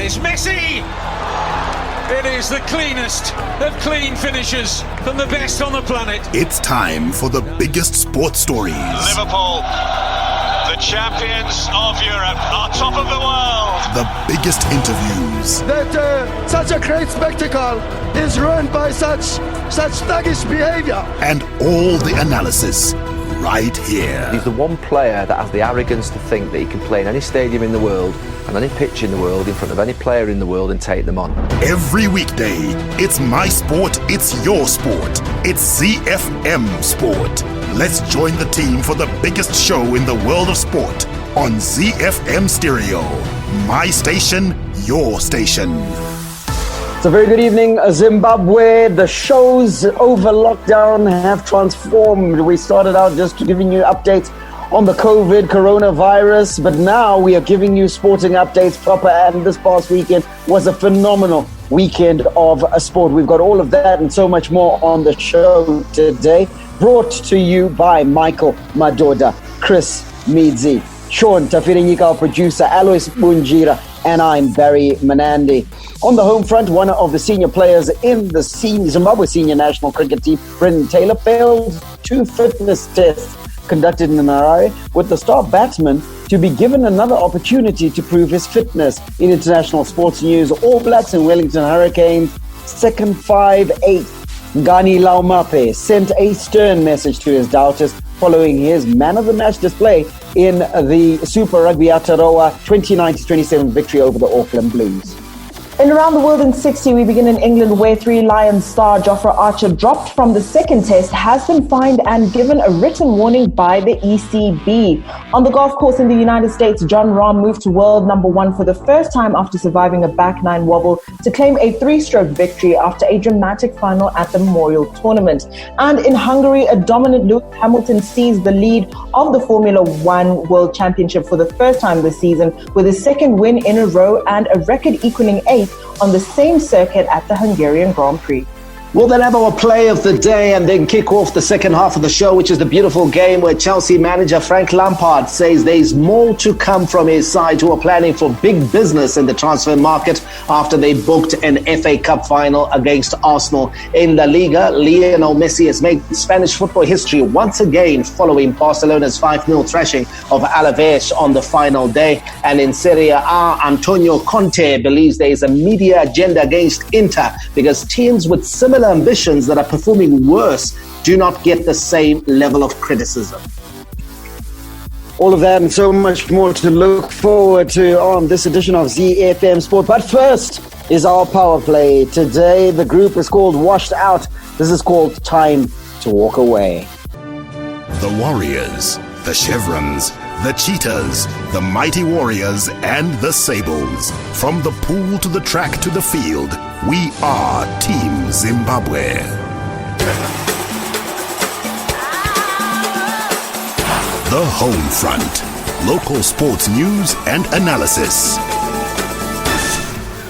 It's Messi! It is the cleanest of clean finishes from the best on the planet. It's time for the biggest sports stories. Liverpool, the champions of Europe, are top of the world. The biggest interviews. That such a great spectacle is ruined by such thuggish behavior. And all the analysis right here. He's the one player that has the arrogance to think that he can play in any stadium in the world and any pitch in the world in front of any player in the world and take them on. Every weekday, it's my sport, it's your sport. It's ZiFM Sport. Let's join the team for the biggest show in the world of sport on ZiFM Stereo. My station, your station. So very good evening, Zimbabwe. The shows over lockdown have transformed. We started out just giving you updates on the coronavirus, but now we are giving you sporting updates proper, and this past weekend was a phenomenal weekend of sport. We've got all of that and so much more on the show today, brought to you by Michael Madoda, Chris Midzi, Sean Tafirinika, our producer, Alois Bunjira, and I'm Barry Manandi. On the home front, one of the senior players in the Zimbabwe senior national cricket team, Brendan Taylor, failed 2 fitness tests conducted in Harare, with the star batsman to be given another opportunity to prove his fitness. In international sports news, All Blacks and Wellington Hurricanes second 5-8. Ngani Laumape sent a stern message to his doubters following his man of the match display in the Super Rugby Aotearoa 29-27 victory over the Auckland Blues. In Around the World in 60, we begin in England, where 3 Lions star Jofra Archer, dropped from the second test, has been fined and given a written warning by the ECB. On the golf course in the United States, Jon Rahm moved to world number 1 for the first time after surviving a back 9 wobble to claim a 3-stroke victory after a dramatic final at the Memorial Tournament. And in Hungary, a dominant Lewis Hamilton seized the lead of the Formula One World Championship for the first time this season, with his second win in a row and a record-equaling 8th on the same circuit at the Hungarian Grand Prix. We'll then have our play of the day and then kick off the second half of the show, which is the beautiful game where Chelsea manager Frank Lampard says there's more to come from his side, who are planning for big business in the transfer market after they booked an FA Cup final against Arsenal. In La Liga, Lionel Messi has made Spanish football history once again following Barcelona's 5-0 thrashing of Alaves on the final day. And in Serie A, Antonio Conte believes there is a media agenda against Inter because teams with similar ambitions that are performing worse do not get the same level of criticism. All of that and so much more to look forward to on this edition of ZiFM Sport. But first is our power play. Today the group is called Washed Out. This is called Time to Walk Away. The Warriors, the Chevrons, the Cheetahs, the Mighty Warriors, and the Sables. From the pool to the track to the field, we are Team Zimbabwe. The Home Front. Local sports news and analysis.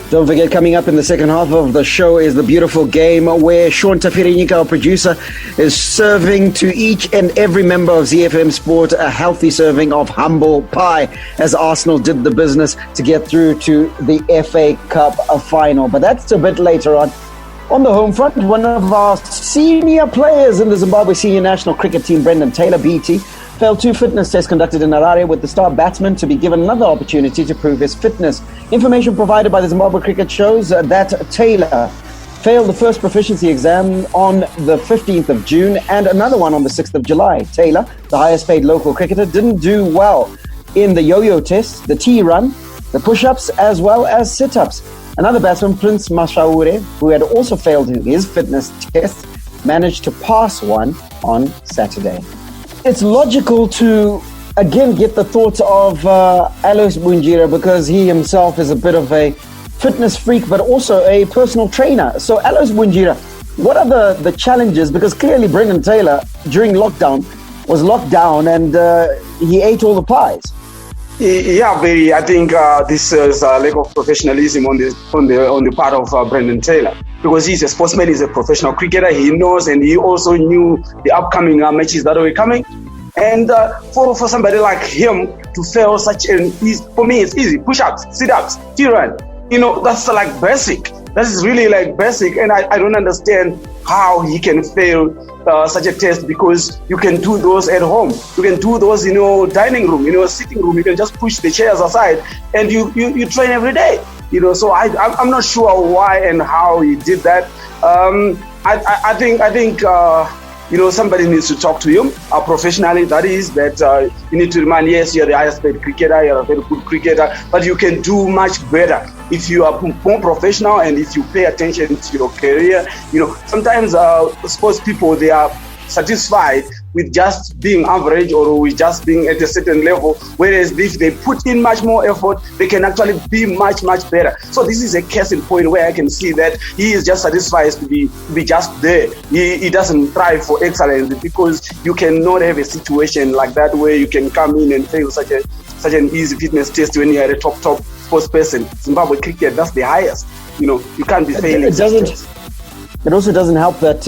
Don't forget, coming up in the second half of the show is the beautiful game where Sean Tafirinika, our producer, is serving to each and every member of ZiFM Sport a healthy serving of humble pie as Arsenal did the business to get through to the FA Cup final. But that's a bit later on. On the home front, one of our senior players in the Zimbabwe senior national cricket team, Brendan Taylor, BT, failed 2 fitness tests conducted in Harare, with the star batsman to be given another opportunity to prove his fitness. Information provided by the Zimbabwe Cricket shows that Taylor failed the first proficiency exam on the 15th of June and another one on the 6th of July. Taylor, the highest paid local cricketer, didn't do well in the yo-yo test, the T-run, the push-ups, as well as sit-ups. Another batsman, Prince Mashaure, who had also failed his fitness test, managed to pass one on Saturday. It's logical to, again, get the thoughts of Alois Bunjira, because he himself is a bit of a fitness freak, but also a personal trainer. So, Alois Bunjira, what are the challenges? Because clearly Brendan Taylor, during lockdown, was locked down and he ate all the pies. Yeah, Barry, I think this is a lack of professionalism on the part of Brendan Taylor, because he's a sportsman, he's a professional cricketer, he knows, and he also knew the upcoming matches that were coming. And for somebody like him to fail such for me, it's easy: push-ups, sit-ups, T-run. That's like basic. That is really like basic, and I don't understand how he can fail such a test, because you can do those at home. You can do those in your dining room, in your sitting room. You can just push the chairs aside and you train every day. So I'm not sure why and how he did that. I think somebody needs to talk to him professionally. That is, that you need to remind, yes, you're the highest paid cricketer, you're a very good cricketer, but you can do much better if you are more professional and if you pay attention to your career. Sometimes sports people, they are satisfied with just being average or with just being at a certain level, whereas if they put in much more effort, they can actually be much, much better. So this is a case in point where I can see that he is just satisfied to be just there. He doesn't strive for excellence, because you cannot have a situation like that where you can come in and fail such an easy fitness test when you are a top sports person. Zimbabwe cricket, that's the highest. You can't be failing. It also doesn't help that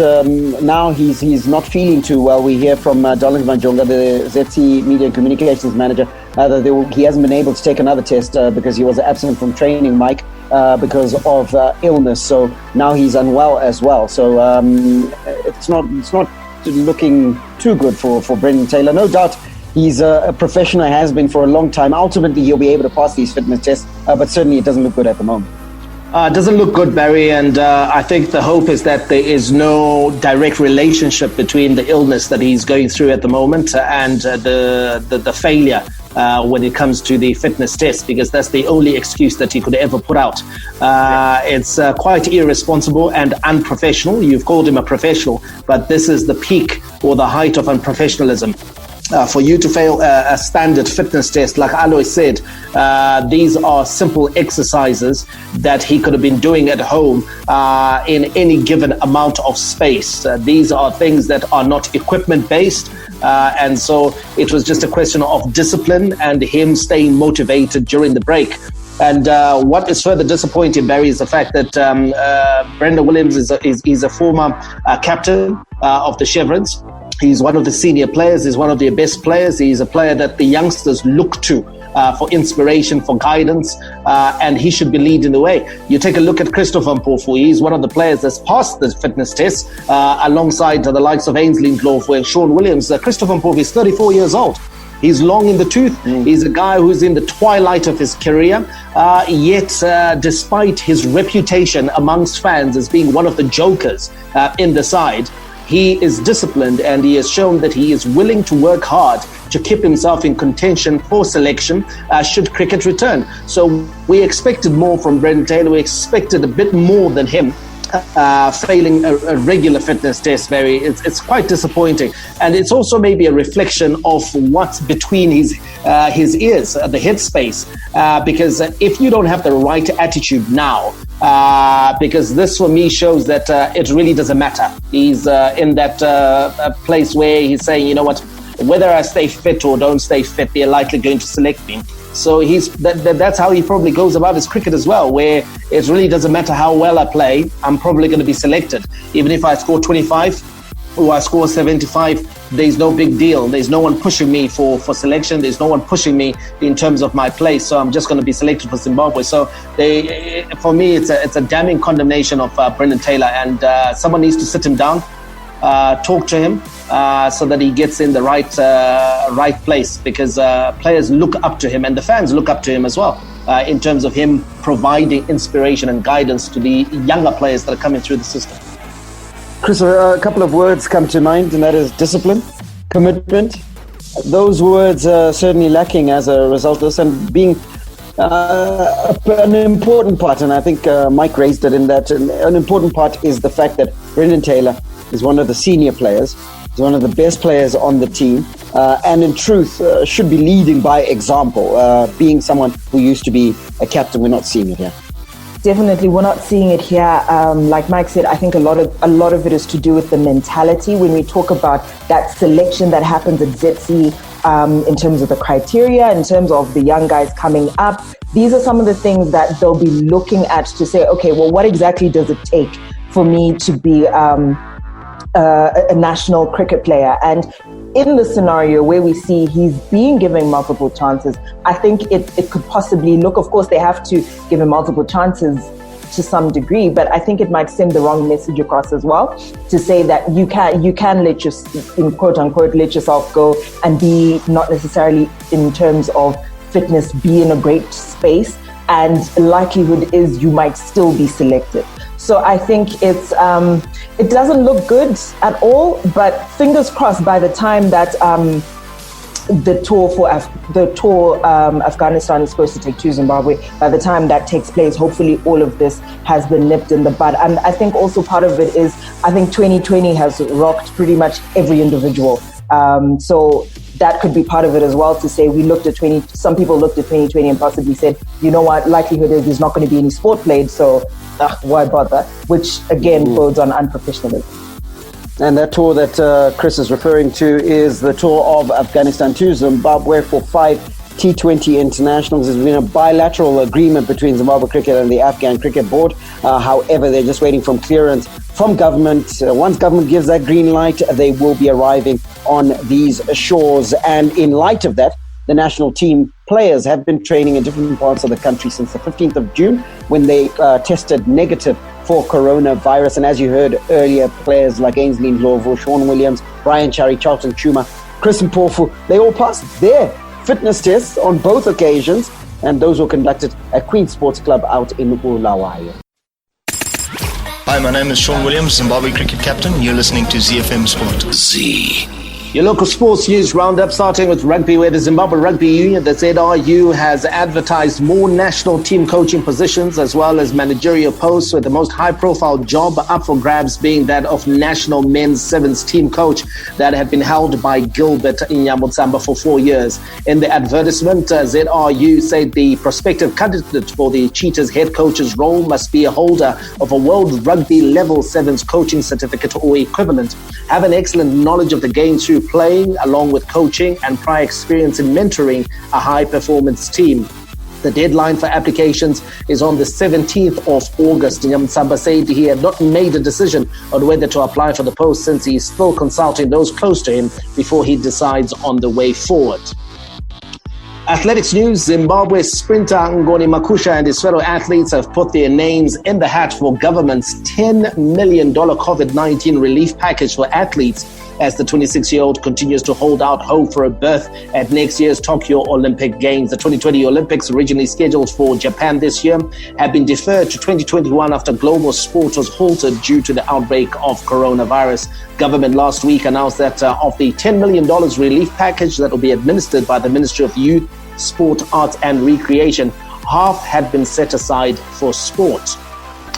now he's not feeling too well. We hear from Darling Majonga, the ZT Media and Communications Manager, that he hasn't been able to take another test because he was absent from training, Mike, because of illness. So now he's unwell as well. So it's not looking too good for Brendan Taylor. No doubt he's a professional, has been for a long time. Ultimately, he'll be able to pass these fitness tests, but certainly it doesn't look good at the moment. Doesn't look good, Barry, and I think the hope is that there is no direct relationship between the illness that he's going through at the moment and the failure when it comes to the fitness test, because that's the only excuse that he could ever put out. It's quite irresponsible and unprofessional. You've called him a professional, but this is the peak or the height of unprofessionalism. For you to fail a standard fitness test, like Aloy said, these are simple exercises that he could have been doing at home in any given amount of space. These are things that are not equipment-based, and so it was just a question of discipline and him staying motivated during the break. And what is further disappointing, Barry, is the fact that Brendan Williams is a former captain of the Chevrons. He's one of the senior players. He's one of their best players. He's a player that the youngsters look to for inspiration, for guidance, and he should be leading the way. You take a look at Christopher Mpofu. He's one of the players that's passed the fitness test alongside the likes of Ainsley Ndlovu and Sean Williams. Christopher Mpofu is 34 years old. He's long in the tooth. He's a guy who's in the twilight of his career. Yet, despite his reputation amongst fans as being one of the jokers in the side, he is disciplined, and he has shown that he is willing to work hard to keep himself in contention for selection should cricket return. So we expected more from Brendan Taylor. We expected a bit more than him. Failing a regular fitness test, it's quite disappointing, and it's also maybe a reflection of what's between his ears, the headspace, because if you don't have the right attitude now, because this for me shows that it really doesn't matter. He's in that place where he's saying, you know what, whether I stay fit or don't stay fit, they're likely going to select me. So that's how he probably goes about his cricket as well, where it really doesn't matter how well I play, I'm probably going to be selected. Even if I score 25 or I score 75, there's no big deal. There's no one pushing me for selection. There's no one pushing me in terms of my play. So I'm just going to be selected for Zimbabwe. So for me, it's a damning condemnation of Brendan Taylor, and someone needs to sit him down, talk to him, so that he gets in the right place, because players look up to him and the fans look up to him as well, in terms of him providing inspiration and guidance to the younger players that are coming through the system. Chris, a couple of words come to mind, and that is discipline, commitment. Those words are certainly lacking as a result of this, and being an important part, and I think Mike raised it in that, an important part is the fact that Brendan Taylor is one of the senior players. He's one of the best players on the team, and in truth should be leading by example, being someone who used to be a captain. We're not seeing it here. Definitely, we're not seeing it here. Like Mike said, I think a lot of it is to do with the mentality. When we talk about that selection that happens at ZC, in terms of the criteria, in terms of the young guys coming up, these are some of the things that they'll be looking at to say, okay, well, what exactly does it take for me to be a national cricket player. And in the scenario where we see he's being given multiple chances, I think it could possibly look, of course, they have to give him multiple chances to some degree, but I think it might send the wrong message across as well, to say that you can let your, in quote unquote, let yourself go and be not necessarily in terms of fitness, be in a great space, and likelihood is you might still be selected. So I think it doesn't look good at all, but fingers crossed by the time that the tour Afghanistan is supposed to take to Zimbabwe, by the time that takes place, hopefully all of this has been nipped in the bud. And I think also part of it is, I think 2020 has rocked pretty much every individual. So that could be part of it as well, to say some people looked at 2020 and possibly said, you know what, likelihood is there's not going to be any sport played, so why bother? Which again bodes on unprofessionalism. And that tour that Chris is referring to is the tour of Afghanistan to Zimbabwe for 5 T20 internationals. There's been a bilateral agreement between Zimbabwe Cricket and the Afghan Cricket Board. However, they're just waiting from clearance from government. Once government gives that green light, they will be arriving on these shores. And in light of that, the national team players have been training in different parts of the country since the 15th of June when they tested negative for coronavirus. And as you heard earlier, players like Ainsley Ndlovu, Sean Williams, Brian Cherry, Charlton Chuma, Chris Mpofu, they all passed their fitness tests on both occasions, and those were conducted at Queen Sports Club out in Bulawayo. Hi, my name is Sean Williams, Zimbabwe cricket captain. You're listening to ZiFM Sport. Z. Your local sports news roundup, starting with rugby, where the Zimbabwe Rugby Union, the ZRU, has advertised more national team coaching positions as well as managerial posts, with the most high-profile job up for grabs being that of national men's sevens team coach that had been held by Gilbert Nyamutsamba for 4 years. In the advertisement, ZRU said the prospective candidate for the Cheetahs head coach's role must be a holder of a World Rugby Level 7's coaching certificate or equivalent, have an excellent knowledge of the game through playing, along with coaching and prior experience in mentoring a high-performance team. The deadline for applications is on the 17th of August. Nyamutsamba said he had not made a decision on whether to apply for the post, since he is still consulting those close to him before he decides on the way forward. Athletics news, Zimbabwe sprinter Ngoni Makusha and his fellow athletes have put their names in the hat for government's $10 million COVID-19 relief package for athletes, as the 26-year-old continues to hold out hope for a berth at next year's Tokyo Olympic Games. The 2020 Olympics, originally scheduled for Japan this year, have been deferred to 2021 after global sport was halted due to the outbreak of coronavirus. Government last week announced that of the $10 million relief package that will be administered by the Ministry of Youth, Sport, Arts and Recreation, half had been set aside for sport.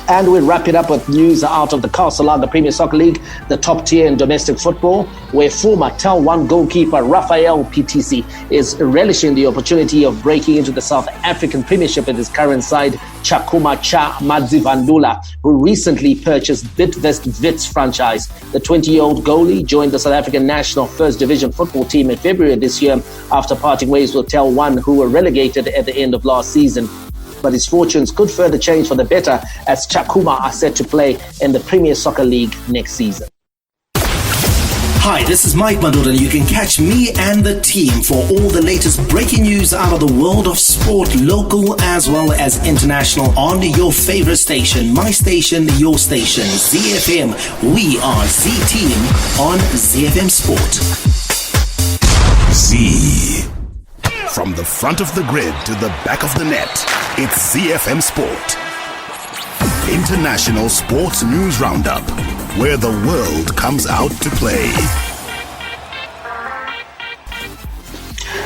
And we'll wrap it up with news out of the Casalaga Premier Soccer League, the top tier in domestic football, where former Tel 1 goalkeeper Rafael PTC is relishing the opportunity of breaking into the South African Premiership with his current side, Chakuma Cha Madzivandula, who recently purchased Bidvest Wits franchise. The 20-year-old goalie joined the South African national first division football team in February this year after parting ways with Tel 1, who were relegated at the end of last season. But his fortunes could further change for the better, as Chakuma are set to play in the Premier Soccer League next season. Hi, this is Mike Madura, and you can catch me and the team for all the latest breaking news out of the world of sport, local as well as international, on your favorite station, my station, your station, ZiFM. We are Z-Team on ZiFM Sport. Z. From the front of the grid to the back of the net, it's ZiFM Sport. International Sports News Roundup, where the world comes out to play.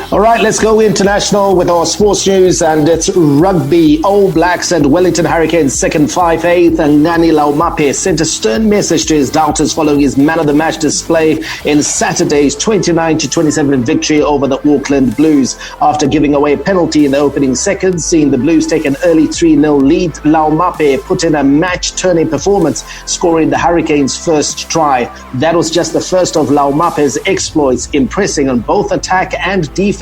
All right, let's go international with our sports news, and it's rugby. All Blacks and Wellington Hurricanes second 5'8", and Ngani Laumape sent a stern message to his doubters following his man-of-the-match display in Saturday's 29-27 victory over the Auckland Blues. After giving away a penalty in the opening seconds, seeing the Blues take an early 3-0 lead, Laumape put in a match-turning performance, scoring the Hurricanes' first try. That was just the first of Laumape's exploits, impressing on both attack and defense,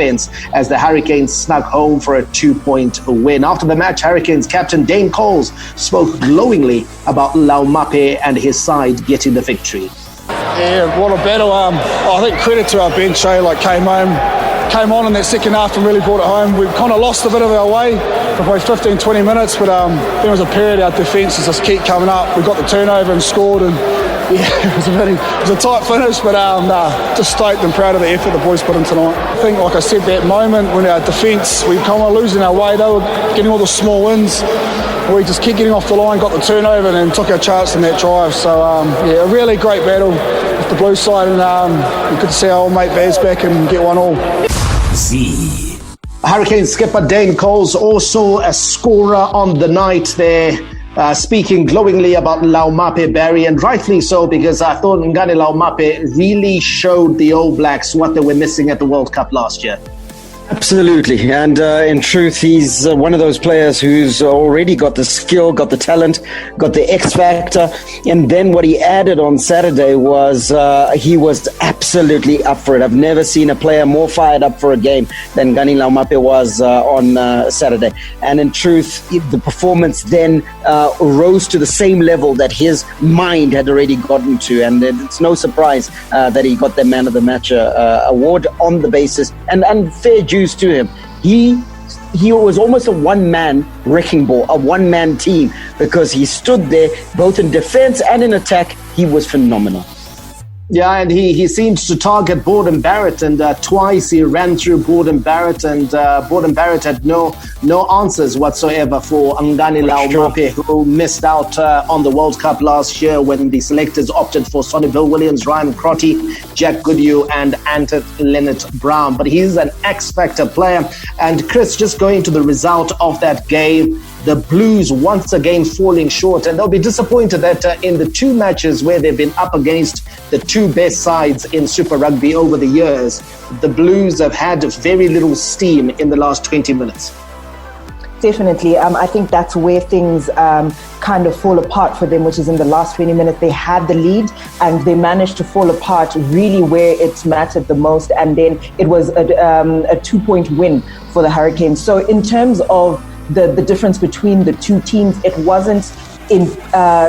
as the Hurricanes snuck home for a 2-point win. After the match, Hurricanes captain Dane Coles spoke glowingly about Laumape and his side getting the victory. Yeah, what a battle. I think credit to our bench, came on in that second half and really brought it home. We kind of lost a bit of our way for probably 15-20 minutes, but there was a period our defence just keep coming up. We got the turnover and scored, and yeah, it was a tight finish, but just stoked and proud of the effort the boys put in tonight. I think, like I said, that moment when our defence, we kind of losing our way, they were getting all the small wins. We just kept getting off the line, got the turnover, and then took our chance in that drive. So, a really great battle with the blue side, and good to see our old mate Baz back and get 1-1. Z. Hurricane skipper Dane Coles also a scorer on the night there, speaking glowingly about Laumape Barry, and rightfully so, because I thought Ngani Laumape really showed the All Blacks what they were missing at the World Cup last year. Absolutely, and in truth, he's one of those players who's already got the skill, got the talent, got the X factor, and then what he added on Saturday was he was absolutely up for it. I've never seen a player more fired up for a game than Ngani Laumape was on Saturday, and in truth, the performance then rose to the same level that his mind had already gotten to, and it's no surprise that he got the Man of the Match award on the basis, and fair dues to him. He was almost a one-man wrecking ball, a one-man team, because he stood there both in defense and in attack. He was phenomenal. Yeah, and he seemed to target Borden Barrett, and twice he ran through Borden Barrett, and Borden Barrett had no answers whatsoever for Ngani Laumape, who missed out on the World Cup last year when the selectors opted for Sonny Bill Williams, Ryan Crotty, Jack Goodhue, and Anton Leonard Brown. But he's an X-factor player. And Chris, just going to the result of that game, the Blues once again falling short, and they'll be disappointed that in the two matches where they've been up against the two best sides in Super Rugby over the years, the Blues have had very little steam in the last 20 minutes. Definitely. I think that's where things kind of fall apart for them, which is in the last 20 minutes. They had the lead and they managed to fall apart really where it mattered the most. And then it was a 2-point win for the Hurricanes. So in terms of the difference between the two teams, it wasn't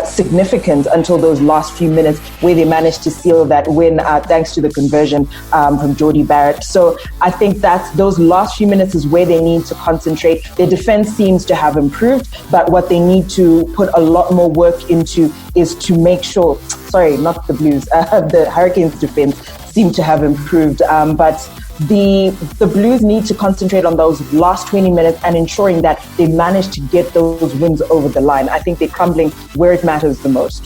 significant until those last few minutes where they managed to seal that win thanks to the conversion from Jordie Barrett. So I think that those last few minutes is where they need to concentrate. Their defense seems to have improved, but what they need to put a lot more work into is to make sure, not the Blues, the Hurricanes defense seem to have improved, but the Blues need to concentrate on those last 20 minutes and ensuring that they manage to get those wins over the line. I think they're crumbling where it matters the most.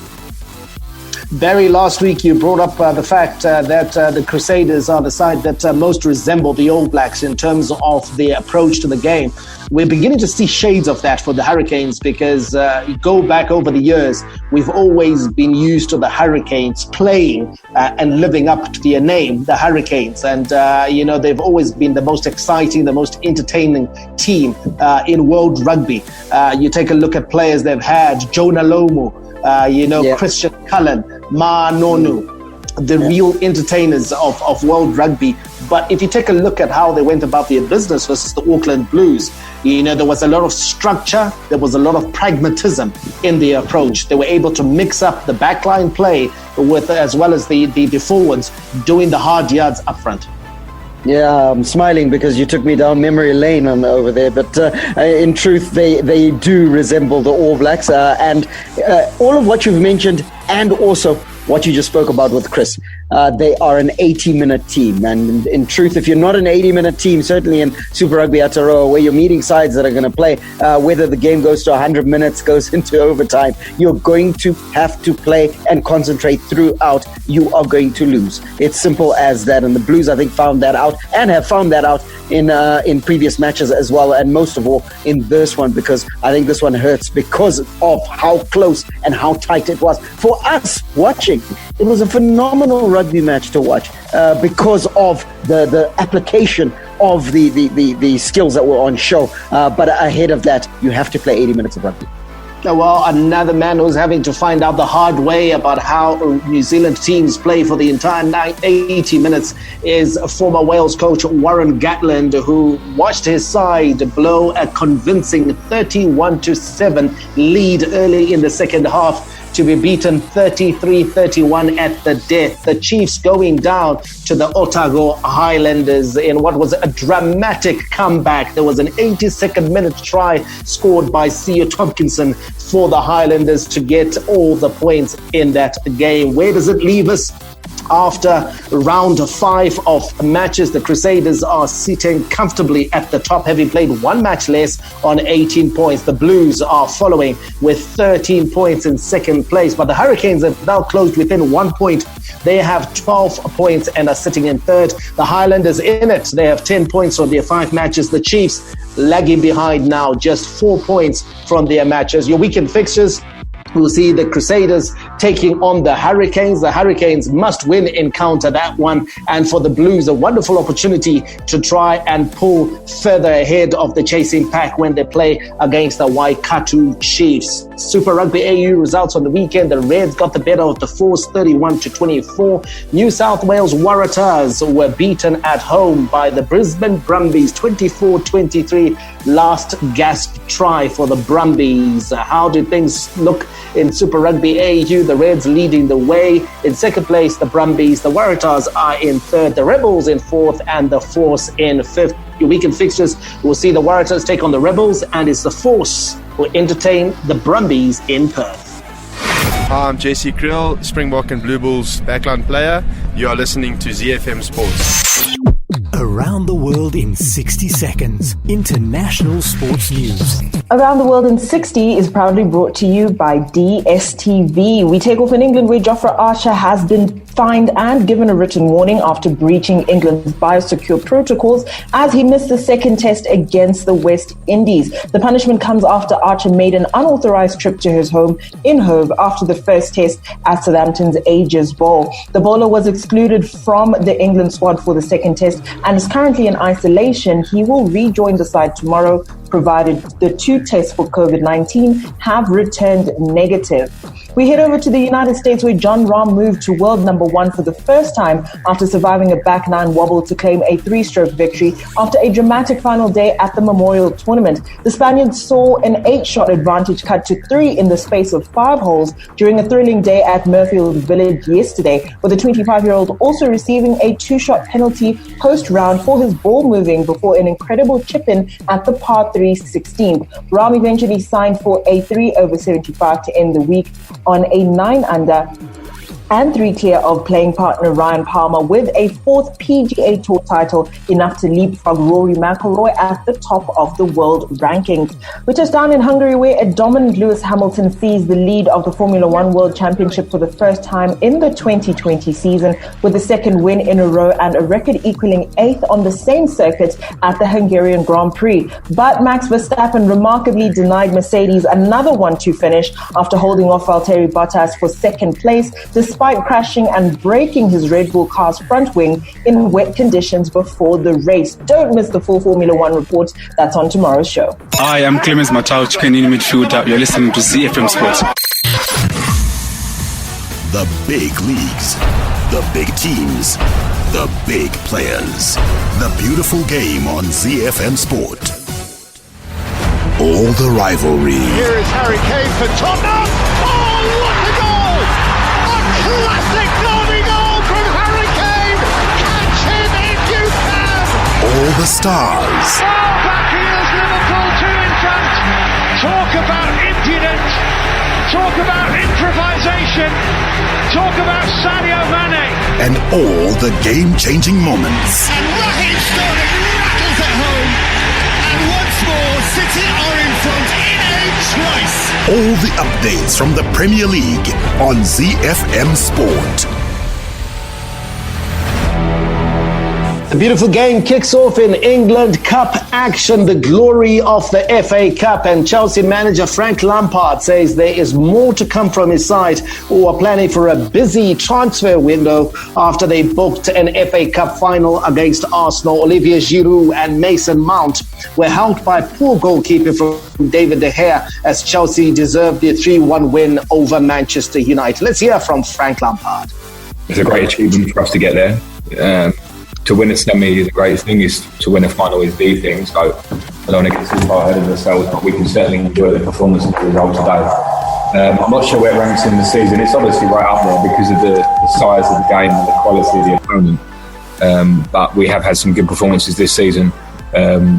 Barry, last week you brought up the fact that the Crusaders are the side that most resemble the All Blacks in terms of their approach to the game. We're beginning to see shades of that for the Hurricanes because you go back over the years, we've always been used to the Hurricanes playing and living up to their name, the Hurricanes. And, they've always been the most exciting, the most entertaining team in world rugby. You take a look at players they've had, Jonah Lomu, Christian Cullen, Ma Nonu, the real entertainers of world rugby. But if you take a look at how they went about their business versus the Auckland Blues, there was a lot of structure, there was a lot of pragmatism in their approach. They were able to mix up the backline play with as well as the forwards doing the hard yards up front. Yeah, I'm smiling because you took me down memory lane over there. But in truth, they do resemble the All Blacks. And all of what you've mentioned and also what you just spoke about with Chris, they are an 80-minute team. And in truth, if you're not an 80-minute team, certainly in Super Rugby Aotearoa, where you're meeting sides that are going to play, whether the game goes to 100 minutes, goes into overtime, you're going to have to play and concentrate throughout. You are going to lose. It's simple as that. And the Blues, I think, found that out and have found that out in previous matches as well. And most of all in this one, because I think this one hurts because of how close and how tight it was. For us watching, it was a phenomenal rugby match to watch because of the application of the skills that were on show. But ahead of that, you have to play 80 minutes of rugby. Well, another man who's having to find out the hard way about how New Zealand teams play for the entire 80 minutes is former Wales coach Warren Gatland, who watched his side blow a convincing 31-7 lead early in the second half to be beaten 33-31 at the death. The Chiefs going down to the Otago Highlanders in what was a dramatic comeback. There was an 82nd minute try scored by Theo Tompkinson for the Highlanders to get all the points in that game. Where does it leave us? After round 5 of matches, the Crusaders are sitting comfortably at the top, having played one match less on 18 points. The Blues are following with 13 points in second place, but the Hurricanes have now closed within 1 point. They have 12 points and are sitting in third. The Highlanders in it. They have 10 points from their 5 matches. The Chiefs lagging behind now, just 4 points from their matches. Your weekend fixtures, we'll see the Crusaders taking on the Hurricanes. The Hurricanes must win and counter that one. And for the Blues, a wonderful opportunity to try and pull further ahead of the chasing pack when they play against the Waikato Chiefs. Super Rugby AU results on the weekend. The Reds got the better of the Force 31-24. New South Wales Waratahs were beaten at home by the Brisbane Brumbies 24-23. Last gasp try for the Brumbies. How do things look in Super Rugby AU? The Reds leading the way. In second place, the Brumbies. The Waratahs are in third. The Rebels in fourth and the Force in fifth. Your weekend fixtures, we'll see the Waratahs take on the Rebels, and it's the Force who entertain the Brumbies in Perth. Hi, I'm JC Krill, Springbok and Blue Bulls backline player. You are listening to ZiFM Sports. Around the world in 60 seconds. International sports news. Around the World in 60 is proudly brought to you by DSTV. We take off in England, where Jofra Archer has been fined and given a written warning after breaching England's biosecure protocols as he missed the second test against the West Indies. The punishment comes after Archer made an unauthorized trip to his home in Hove after the first test at Southampton's Ages Bowl. The bowler was excluded from the England squad for the second test and is currently in isolation. He will rejoin the side tomorrow, provided the 2 tests for COVID-19 have returned negative. We head over to the United States, where Jon Rahm moved to world number 1 for the first time after surviving a back 9 wobble to claim a 3-stroke victory after a dramatic final day at the Memorial Tournament. The Spaniard saw an 8-shot advantage cut to 3 in the space of 5 holes during a thrilling day at Murfield Village yesterday, with the 25-year-old also receiving a 2-shot penalty post-round for his ball moving before an incredible chip-in at the par 3 16th. Rahm eventually signed for a 3 over 75 to end the week on a 9 under and 3 clear of playing partner Ryan Palmer, with a 4th PGA Tour title, enough to leapfrog Rory McIlroy at the top of the world rankings. We touch down in Hungary, where a dominant Lewis Hamilton seized the lead of the Formula One World Championship for the first time in the 2020 season, with the second win in a row and a record equaling 8th on the same circuit at the Hungarian Grand Prix. But Max Verstappen remarkably denied Mercedes another 1-2 finish after holding off Valtteri Bottas for second place, despite crashing and breaking his Red Bull car's front wing in wet conditions before the race. Don't miss the full Formula One report. That's on tomorrow's show. Hi, I'm Clemens Matau, chicken in midfielder. You're listening to ZiFM Sports. The big leagues, the big teams, the big players. The beautiful game on ZiFM Sport. All the rivalry. Here is Harry Kane for Tottenham. Oh, what a goal! A classic derby goal from Harry Kane. Catch him if you can. All the stars. Oh, back here's Liverpool 2 in front. Talk about impudent. Talk about improvisation. Talk about Sadio Mane. And all the game-changing moments. And Raheem Sterling rattles it home. And once more, City are in front in a trice. All the updates from the Premier League on ZiFM Sport. The beautiful game kicks off in England Cup action, the glory of the FA Cup, and Chelsea manager Frank Lampard says there is more to come from his side, who are planning for a busy transfer window after they booked an FA Cup final against Arsenal. Olivier Giroud and Mason Mount were helped by poor goalkeeping from David De Gea as Chelsea deserved their 3-1 win over Manchester United. Let's hear from Frank Lampard. It's a great achievement for us to get there. To win a semi is a great thing, is to win a final is the thing, so I don't want to get too far ahead of ourselves, but we can certainly enjoy the performance and the result today. I'm not sure where it ranks in the season. It's obviously right up there because of the size of the game and the quality of the opponent. But we have had some good performances this season.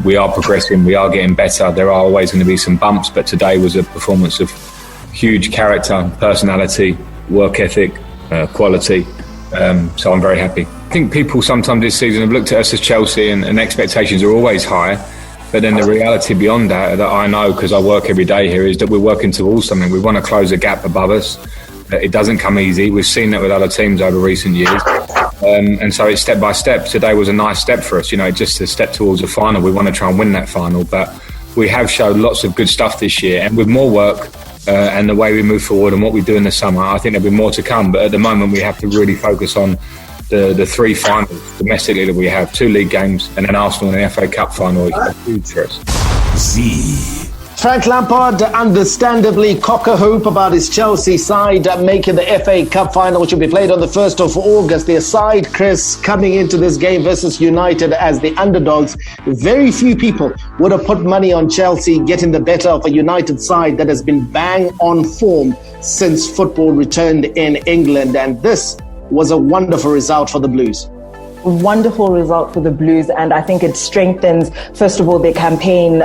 We are progressing, we are getting better. There are always going to be some bumps, but today was a performance of huge character, personality, work ethic, quality. So I'm very happy. I think people sometimes this season have looked at us as Chelsea and expectations are always high. But then the reality beyond that I know because I work every day here is that we're working towards something. We want to close a gap above us. It doesn't come easy. We've seen that with other teams over recent years. And so it's step by step. Today was a nice step for us, just a step towards a final. We want to try and win that final. But we have showed lots of good stuff this year. And with more work and the way we move forward and what we do in the summer, I think there'll be more to come. But at the moment, we have to really focus on the three finals domestically that we have, 2 league games and an Arsenal and an FA Cup final is huge for us. Frank Lampard understandably cock a hoop about his Chelsea side making the FA Cup final, which will be played on the 1st of August. Their side, Chris, coming into this game versus United as the underdogs. Very few people would have put money on Chelsea getting the better of a United side that has been bang on form since football returned in England. And this was a wonderful result for the Blues. Wonderful result for the Blues, and I think it strengthens, first of all, their campaign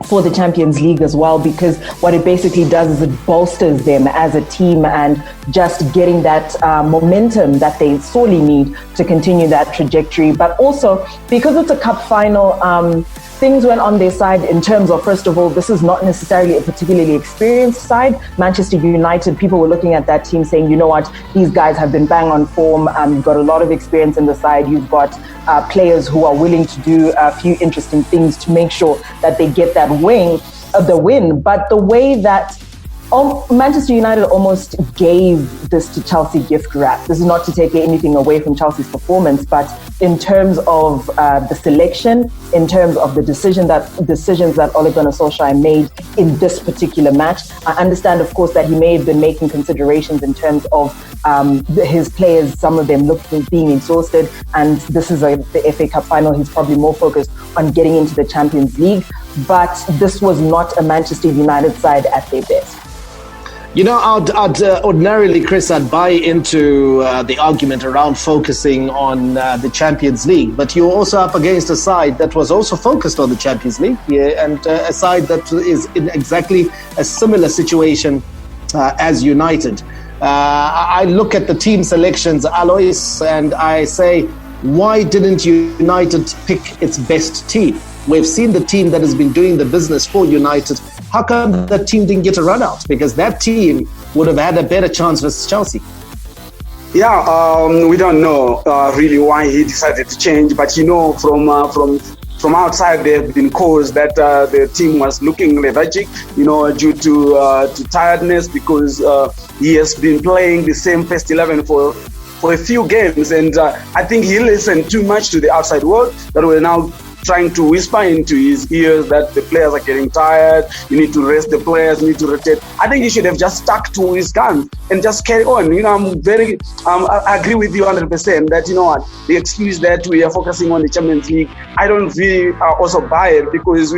for the Champions League as well, because what it basically does is it bolsters them as a team and just getting that momentum that they sorely need to continue that trajectory. But also, because it's a cup final, things went on their side in terms of, first of all, this is not necessarily a particularly experienced side. Manchester United, people were looking at that team saying, you know what, these guys have been bang on form. You've got a lot of experience in the side. You've got players who are willing to do a few interesting things to make sure that they get that the win. But the way that Manchester United almost gave this to Chelsea gift wrap. This is not to take anything away from Chelsea's performance, but in terms of the selection, in terms of the decisions that Ole Gunnar Solskjaer made in this particular match. I understand, of course, that he may have been making considerations in terms of his players, some of them being exhausted, and this is the FA Cup final. He's probably more focused on getting into the Champions League, but this was not a Manchester United side at their best. I'd ordinarily, Chris, I'd buy into the argument around focusing on the Champions League, but you're also up against a side that was also focused on the Champions League, and a side that is in exactly a similar situation as United. I look at the team selections, Alois, and I say, why didn't United pick its best team? We've seen the team that has been doing the business for United. How come that team didn't get a run out? Because that team would have had a better chance versus Chelsea. Yeah, we don't know really why he decided to change, but from outside there have been calls that the team was looking lethargic, due to tiredness, because he has been playing the same first 11 for a few games, and I think he listened too much to the outside world that we're now trying to whisper into his ears that the players are getting tired, you need to rest the players, you need to rotate. I think he should have just stuck to his guns and just carry on. I agree with you 100% that, the excuse that we are focusing on the Champions League, I don't really also buy it, because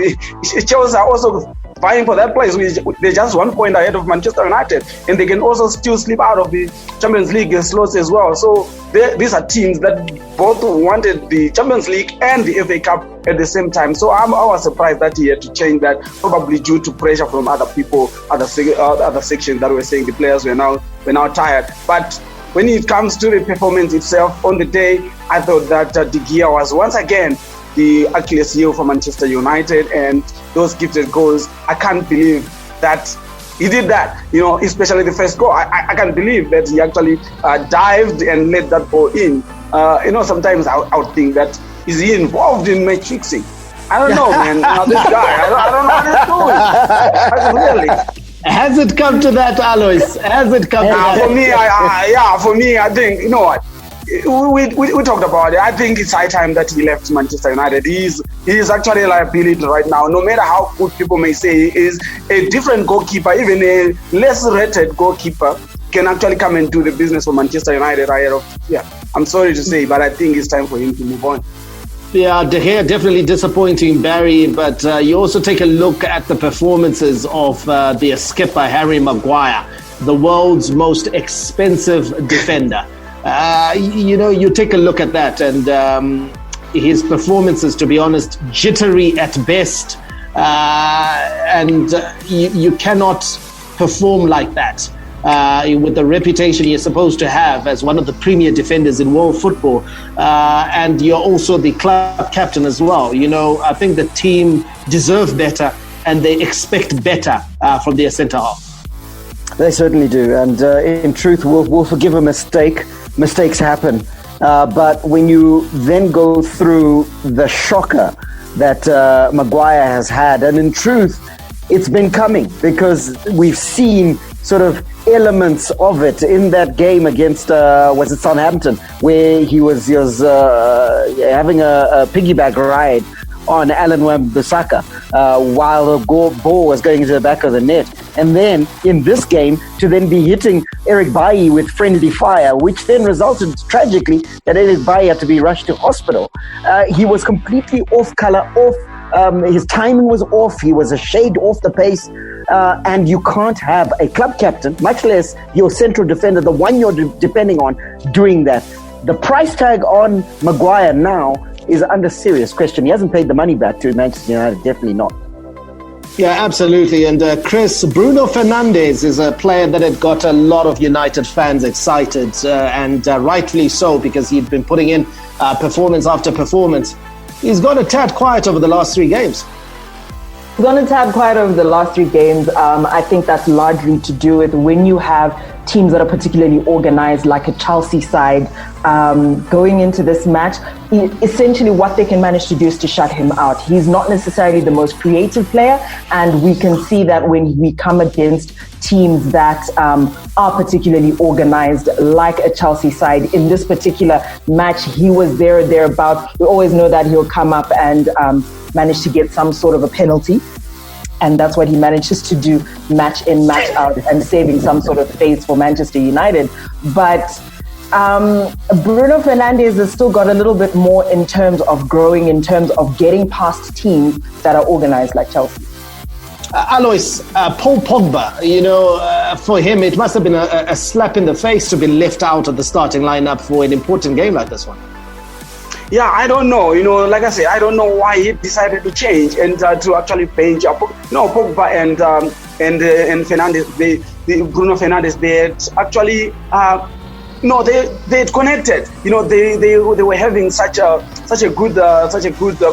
Chelsea are also vying for that place. They're just 1 point ahead of Manchester United, and they can also still slip out of the Champions League slots as well. So these are teams that both wanted the Champions League and the FA Cup at the same time. So I was surprised that he had to change that, probably due to pressure from other people, other sections that were saying the players were now tired. But when it comes to the performance itself on the day, I thought that De Gea was once again the Achilles heel for Manchester United, and those gifted goals, I can't believe that he did that, especially the first goal. I can't believe that he actually dived and let that ball in. Sometimes I would think that, is he involved in match fixing? I don't know, man. This guy, I don't know what he's doing. Really. Has it come to that, Alois? Has it come to that? For me, I think, you know what? We talked about it. I think it's high time that he left Manchester United. He is actually a liability right now. No matter how good people may say he is, a different goalkeeper, even a less rated goalkeeper, can actually come and do the business for Manchester United ahead of. Yeah, I'm sorry to say, but I think it's time for him to move on. Yeah, De Gea definitely disappointing, Barry, but you also take a look at the performances of their skipper, Harry Maguire, the world's most expensive defender. You take a look at that, and his performances, to be honest, jittery at best, and you cannot perform like that. With the reputation you're supposed to have as one of the premier defenders in world football, and you're also the club captain as well. I think the team deserve better and they expect better from their centre half. They certainly do, and in truth, we'll forgive a mistake. Mistakes happen, but when you then go through the shocker that Maguire has had, and in truth, it's been coming because we've seen sort of elements of it in that game against was it Southampton, where he was having a piggyback ride on Alan Wan-Bissaka while the ball was going into the back of the net, and then in this game to then be hitting Eric Bailly with friendly fire, which then resulted tragically that Eric Bailly had to be rushed to hospital. He was completely off color, his timing was off, he was a shade off the pace, and you can't have a club captain, much less your central defender, the one you're depending on, doing that. The price tag on Maguire now is under serious question. He hasn't paid the money back to Manchester United, definitely not. Yeah, absolutely. And Chris, Bruno Fernandes is a player that had got a lot of United fans excited, and rightfully so, because he'd been putting in performance after performance. He's gone a tad quiet over the last 3 games. He's gone a tad quiet over the last 3 games. I think that's largely to do with when you have teams that are particularly organized, like a Chelsea side, going into this match, essentially what they can manage to do is to shut him out. He's not necessarily the most creative player, and we can see that when we come against teams that are particularly organized, like a Chelsea side. In this particular match, he was there or thereabout. We always know that he'll come up and manage to get some sort of a penalty. And that's what he manages to do match in, match out, and saving some sort of face for Manchester United. But Bruno Fernandes has still got a little bit more in terms of growing, in terms of getting past teams that are organized like Chelsea. Alois, Paul Pogba, for him, it must have been a slap in the face to be left out of the starting lineup for an important game like this one. Yeah, I don't know. Like I say, I don't know why he decided to change and to actually bench Pogba and Fernandes. Bruno Fernandes. They had actually they had connected. They were having such a good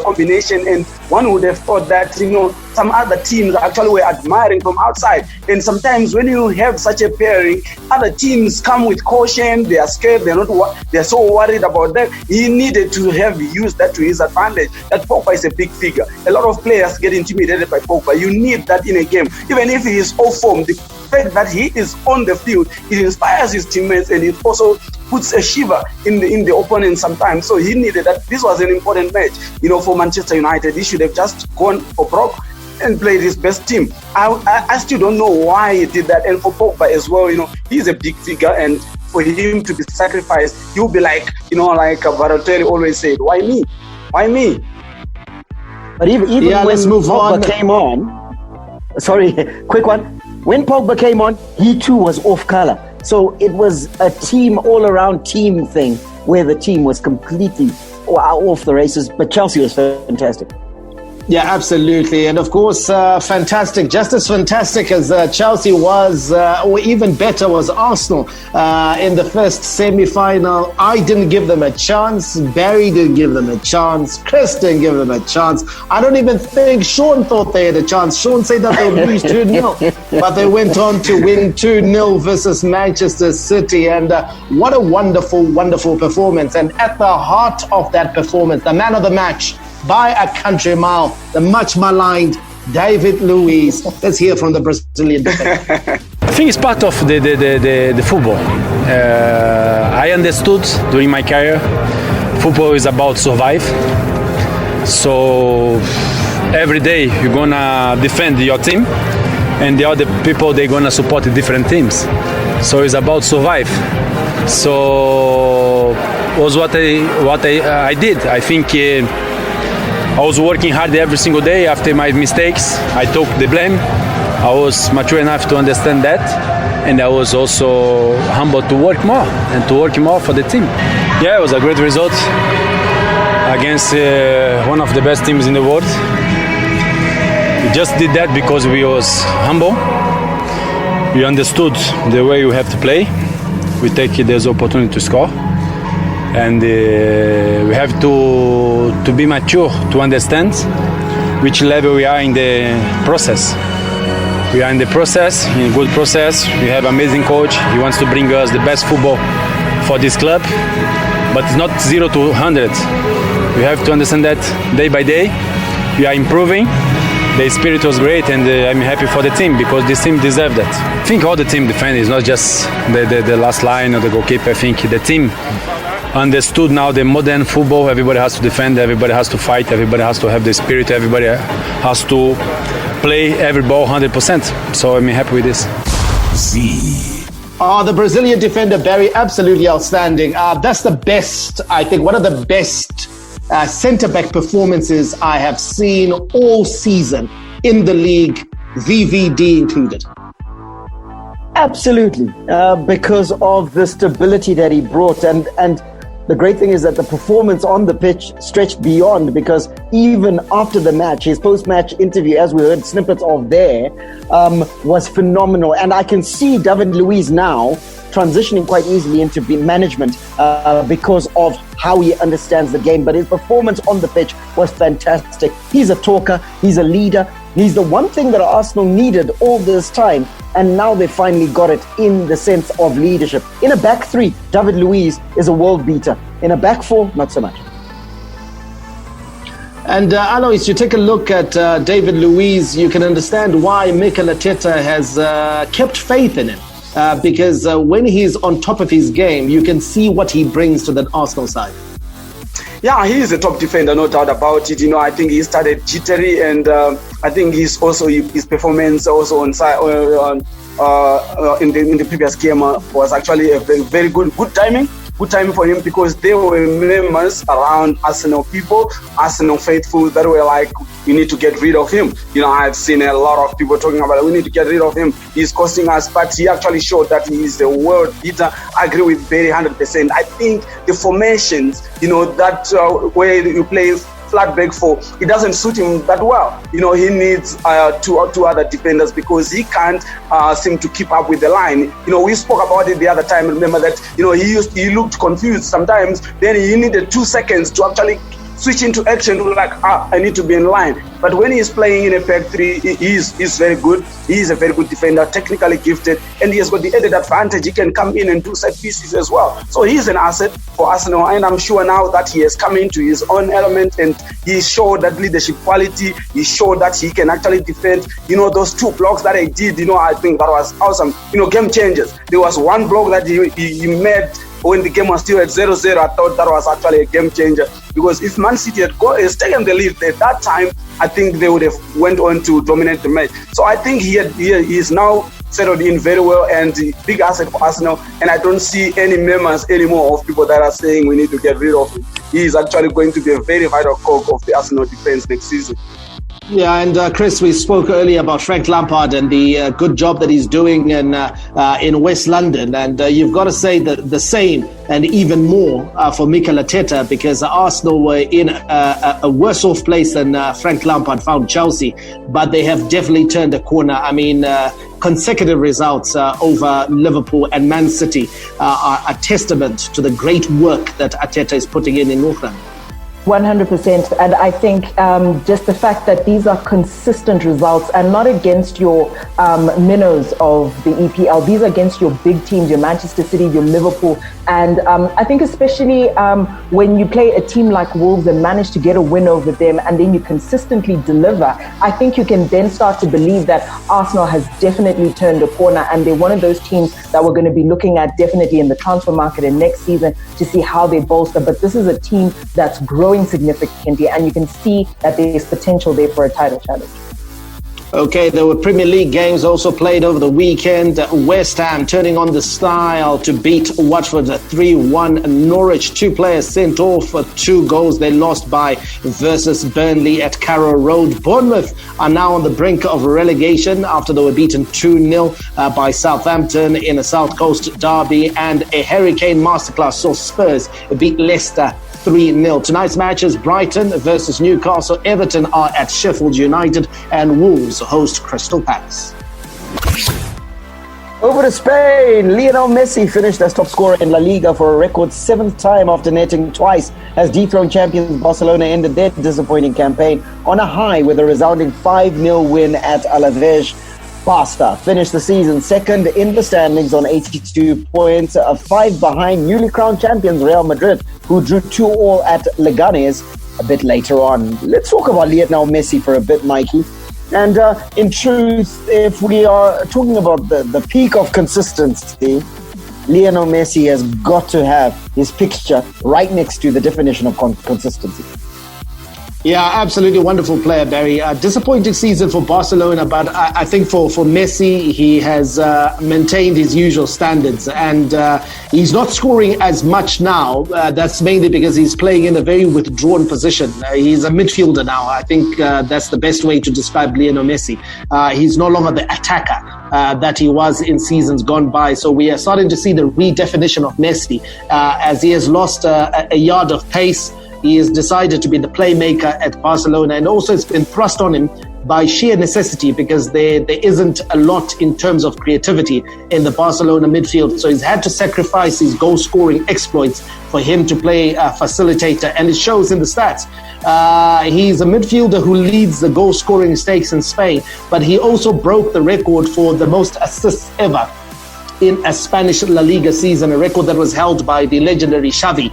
combination, and one would have thought that some other teams actually were admiring from outside. And sometimes when you have such a pairing, other teams come with caution. They are scared. They're so worried about that. He needed to have used that to his advantage. That Pogba is a big figure. A lot of players get intimidated by Pogba. You need that in a game, even if he is off form. The fact that he is on the field, it inspires his teammates, and it also puts a shiver in the opponent sometimes. So he needed that. This was an important match, for Manchester United. He should have just gone for broke and played his best team. I still don't know why he did that. And for Pogba as well, he's a big figure, and for him to be sacrificed, he'll be like Balotelli always said, why me? Why me? But even when Pogba came on, sorry, quick one. When Pogba came on, he too was off colour. So it was a team, all-around team thing where the team was completely off the races, but Chelsea was fantastic. Yeah, absolutely. And of course, fantastic, just as fantastic as Chelsea was, or even better was Arsenal in the first semi-final. I didn't give them a chance. Barry didn't give them a chance. Chris didn't give them a chance. I don't even think Sean thought they had a chance. Sean said that they would lose 2-0, but they went on to win 2-0 versus Manchester City. And what a wonderful, wonderful performance. And at the heart of that performance, the man of the match, by a country mile, the much maligned David Luiz. Let's hear from the Brazilian defender. I think it's part of the football. I understood during my career, football is about survive. So every day you're gonna defend your team, and the other people they're gonna support different teams. So it's about survive. So was what I did. I think I was working hard every single day. After my mistakes, I took the blame. I was mature enough to understand that, and I was also humble to work more and to work more for the team. Yeah, it was a great result against one of the best teams in the world. We just did that because we was humble. We understood the way we have to play. We take this opportunity to score, and we have to be mature to understand which level we are in the process. We are in the process, in a good process. We have an amazing coach. He wants to bring us the best football for this club, but it's not 0 to 100. We have to understand that day by day. We are improving. The spirit was great, and I'm happy for the team because this team deserved that. I think all the team defended. It's not just the last line or the goalkeeper. I think the team understood now the modern football. Everybody has to defend. Everybody has to fight. Everybody has to have the spirit. Everybody has to play every ball 100%. So I'm happy with this. The Brazilian defender, Barry, absolutely outstanding. That's the best, I think, one of the best centre-back performances I have seen all season in the league, VVD included. Absolutely, because of the stability that he brought. And the great thing is that the performance on the pitch stretched beyond, because even after the match, his post-match interview, as we heard snippets of there, was phenomenal. And I can see David Luiz now transitioning quite easily into management because of how he understands the game. But his performance on the pitch was fantastic. He's a talker. He's a leader. He's the one thing that Arsenal needed all this time. And now they finally got it in the sense of leadership. In a back three, David Luiz is a world beater. In a back four, not so much. And Alois, you take a look at David Luiz, you can understand why Mikel Arteta has kept faith in him. Because when he's on top of his game, you can see what he brings to the Arsenal side. Yeah, he is a top defender, no doubt about it. I think he started jittery, and I think his performance also on in the previous game was actually a very good timing. Good timing for him, because there were members around Arsenal people, Arsenal faithful, that were like, we need to get rid of him. I've seen a lot of people talking about it. We need to get rid of him. He's costing us, but he actually showed that he is the world beater. I agree with Barry 100%. I think the formations, that way you play flat back four, it doesn't suit him that well. He needs two other defenders, because he can't seem to keep up with the line. We spoke about it the other time. Remember that he looked confused sometimes. Then he needed 2 seconds to actually switch into action to I need to be in line. But when he's playing in a back three, he's very good. He's a very good defender, technically gifted, and he has got the added advantage. He can come in and do set pieces as well. So he's an asset for Arsenal, and I'm sure now that he has come into his own element and he showed that leadership quality. He showed that he can actually defend. Those 2 blocks that he did, I think that was awesome. Game changers. There was one block that he made when the game was still at 0-0, I thought that was actually a game changer, because if Man City had taken the lead at that time, I think they would have went on to dominate the match. So I think he is now settled in very well, and big asset for Arsenal. And I don't see any members anymore of people that are saying we need to get rid of him. He is actually going to be a very vital cog of the Arsenal defense next season. Yeah, and Chris, we spoke earlier about Frank Lampard and the good job that he's doing in West London, and you've got to say the same and even more for Mikel Arteta, because Arsenal were in a worse off place than Frank Lampard found Chelsea, but they have definitely turned a corner. I mean, consecutive results over Liverpool and Man City are a testament to the great work that Arteta is putting in North London. 100%. And I think just the fact that these are consistent results and not against your minnows of the EPL. These are against your big teams, your Manchester City, your Liverpool. And I think especially when you play a team like Wolves and manage to get a win over them, and then you consistently deliver, I think you can then start to believe that Arsenal has definitely turned a corner, and they're one of those teams that we're going to be looking at definitely in the transfer market and next season to see how they bolster. But this is a team that's growing significantly, and you can see that there's potential there for a title challenge. Okay, there were Premier League games also played over the weekend. West Ham turning on the style to beat Watford 3-1. Norwich, 2 players sent off for 2 goals they lost by versus Burnley at Carrow Road. Bournemouth are now on the brink of relegation after they were beaten 2-0 by Southampton in a South Coast derby, and a Hurricane masterclass saw Spurs beat Leicester 3-0. Tonight's matches: Brighton versus Newcastle, Everton are at Sheffield United, and Wolves host Crystal Palace. Over to Spain, Lionel Messi finished as top scorer in La Liga for a record 7th time after netting twice as dethroned champions Barcelona ended their disappointing campaign on a high with a resounding 5-0 win at Alaves. Barca finished the season second in the standings on 82 points, 5 behind newly crowned champions Real Madrid, who drew 2-2 at Leganes a bit later on. Let's talk about Lionel Messi for a bit, Mikey. And in truth, if we are talking about the peak of consistency, Lionel Messi has got to have his picture right next to the definition of consistency. Yeah, absolutely wonderful player, Barry. Disappointing season for Barcelona, but I think for Messi, he has maintained his usual standards, and he's not scoring as much now. That's mainly because he's playing in a very withdrawn position. He's a midfielder now. I think that's the best way to describe Lionel Messi. He's no longer the attacker that he was in seasons gone by. So we are starting to see the redefinition of Messi as he has lost a yard of pace. He has decided to be the playmaker at Barcelona, and also it's been thrust on him by sheer necessity because there isn't a lot in terms of creativity in the Barcelona midfield. So he's had to sacrifice his goal-scoring exploits for him to play facilitator, and it shows in the stats. He's a midfielder who leads the goal-scoring stakes in Spain, but he also broke the record for the most assists ever in a Spanish La Liga season, a record that was held by the legendary Xavi,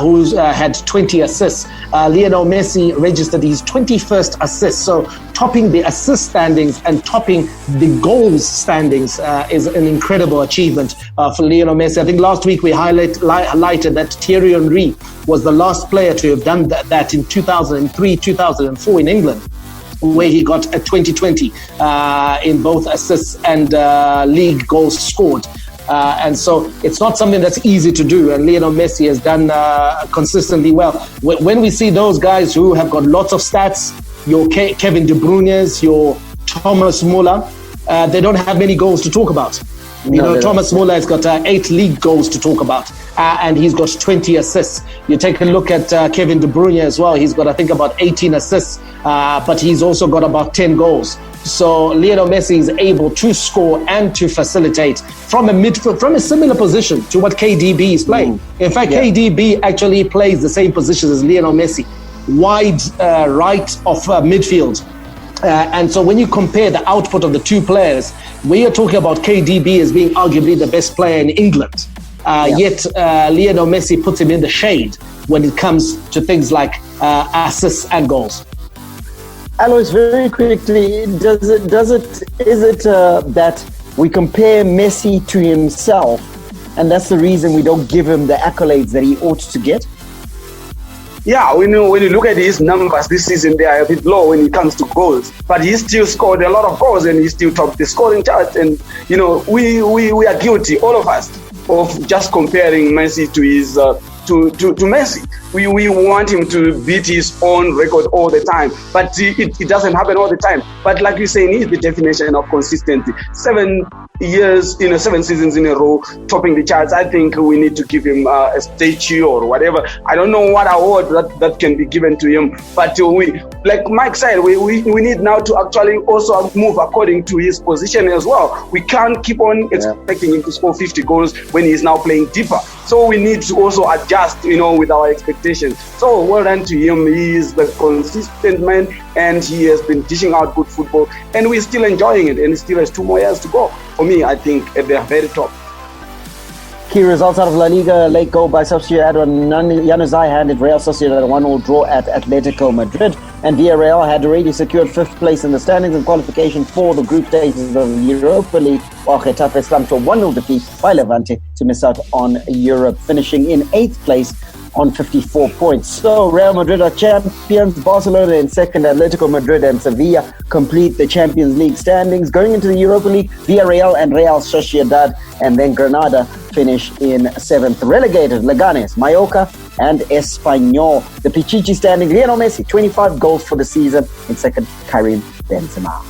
who had 20 assists. Lionel Messi registered his 21st assist, so topping the assist standings and topping the goals standings is an incredible achievement for Lionel Messi. I think last week we highlighted that Thierry Henry was the last player to have done that in 2003, 2004 in England, where he got a 20-20 in both assists and league goals scored. And so it's not something that's easy to do, and Lionel Messi has done consistently well. When we see those guys who have got lots of stats, your Kevin De Bruyne's, your Thomas Muller, they don't have many goals to talk about. Thomas Muller has got 8 league goals to talk about, and he's got 20 assists. You take a look at Kevin De Bruyne as well. He's got, I think, about 18 assists, but he's also got about 10 goals. So Lionel Messi is able to score and to facilitate from a similar position to what KDB is playing. In fact, KDB actually plays the same position as Lionel Messi, wide right of midfield. And so when you compare the output of the two players, we are talking about KDB as being arguably the best player in England. Yet Lionel Messi puts him in the shade when it comes to things like assists and goals. Alois, very quickly, is it that we compare Messi to himself, and that's the reason we don't give him the accolades that he ought to get? Yeah, when you look at his numbers this season, they are a bit low when it comes to goals. But he still scored a lot of goals, and he still topped the scoring chart. And we are guilty, all of us, of just comparing Messi to his to Messi. We want him to beat his own record all the time, but it doesn't happen all the time. But like you say, he's the definition of consistency. 7 years, 7 seasons in a row, topping the charts. I think we need to give him a statue or whatever. I don't know what award that can be given to him, but like Mike said, we need now to actually also move according to his position as well. We can't keep on expecting him to score 50 goals when he's now playing deeper. So we need to also adjust, with our expectations. So well done to him. He is the consistent man, and he has been dishing out good football, and we're still enjoying it, and he still has 2 more years to go. For me, I think at the very top. Key results out of La Liga: late goal by substitute Januzaj handed Real Sociedad a 1-1 draw at Atletico Madrid, and Villarreal had already secured 5th place in the standings and qualification for the group stages of the Europa League, while Getafe slumped to a 1-0 defeat by Levante to miss out on Europe, finishing in 8th place on 54 points. So Real Madrid are champions, Barcelona in second, Atletico Madrid and Sevilla complete the Champions League standings. Going into the Europa League, Villarreal and Real Sociedad, and then Granada finish in 7th. Relegated, Leganes, Mallorca and Espanyol. The Pichichi standing, Lionel Messi, 25 goals for the season. In second, Karim Benzema.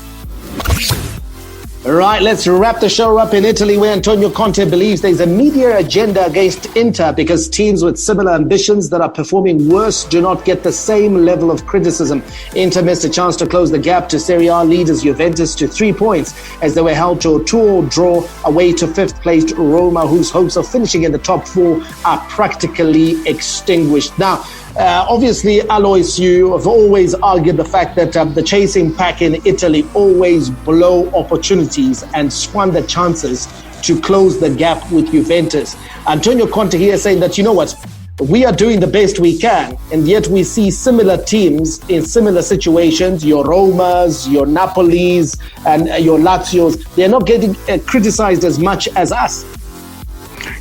Right, let's wrap the show up in Italy, where Antonio Conte believes there's a media agenda against Inter because teams with similar ambitions that are performing worse do not get the same level of criticism. Inter missed a chance to close the gap to Serie A leaders Juventus to 3 points as they were held to a 2-2 draw away to 5th placed Roma, whose hopes of finishing in the top 4 are practically extinguished. Now, obviously, Alois, you have always argued the fact that the chasing pack in Italy always blow opportunities and squander chances to close the gap with Juventus. Antonio Conte here saying that, you know what, we are doing the best we can, and yet we see similar teams in similar situations, your Romas, your Napolis, and your Lazios, they're not getting criticized as much as us.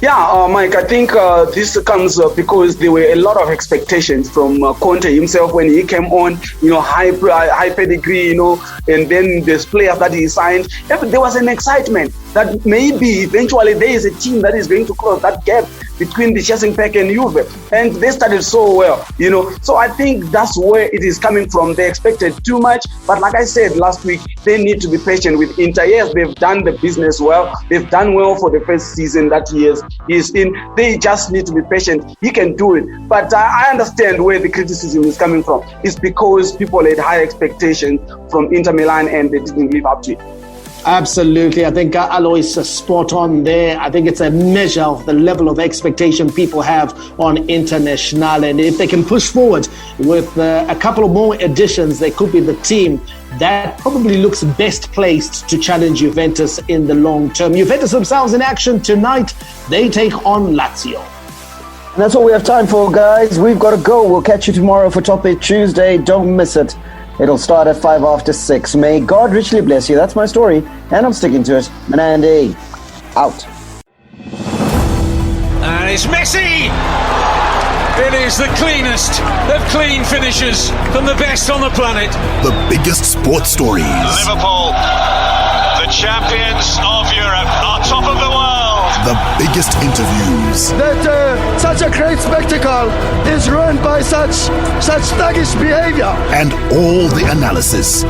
Yeah, Mike, I think this comes because there were a lot of expectations from Conte himself when he came on, high pedigree, and then there's players that he signed. There was an excitement that maybe eventually there is a team that is going to close that gap between the chasing pack and Juve. And they started so well, So I think that's where it is coming from. They expected too much, but like I said last week, they need to be patient with Inter. Yes, they've done the business well. They've done well for the first season that he is in. They just need to be patient. He can do it. But I understand where the criticism is coming from. It's because people had high expectations from Inter Milan and they didn't live up to it. Absolutely. I think Alois is spot on there. I think it's a measure of the level of expectation people have on International. And if they can push forward with a couple of more additions, they could be the team that probably looks best placed to challenge Juventus in the long term. Juventus themselves in action tonight. They take on Lazio. And that's all we have time for, guys. We've got to go. We'll catch you tomorrow for Topic Tuesday. Don't miss it. It'll start at 6:05. May God richly bless you. That's my story, and I'm sticking to it. Manandi, out. And it's Messi! It is the cleanest of clean finishes from the best on the planet. The biggest sports stories. Liverpool, the champions of Europe, on top of the world. The biggest interviews. That such a great spectacle is ruined by such thuggish behavior. And all the analysis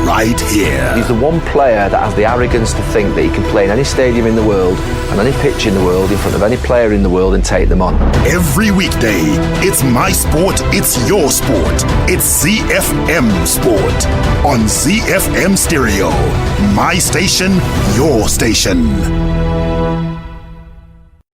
right here. He's the one player that has the arrogance to think that he can play in any stadium in the world and any pitch in the world in front of any player in the world and take them on. Every weekday, it's my sport, it's your sport. It's ZiFM Sport on ZiFM Stereo. My station, your station.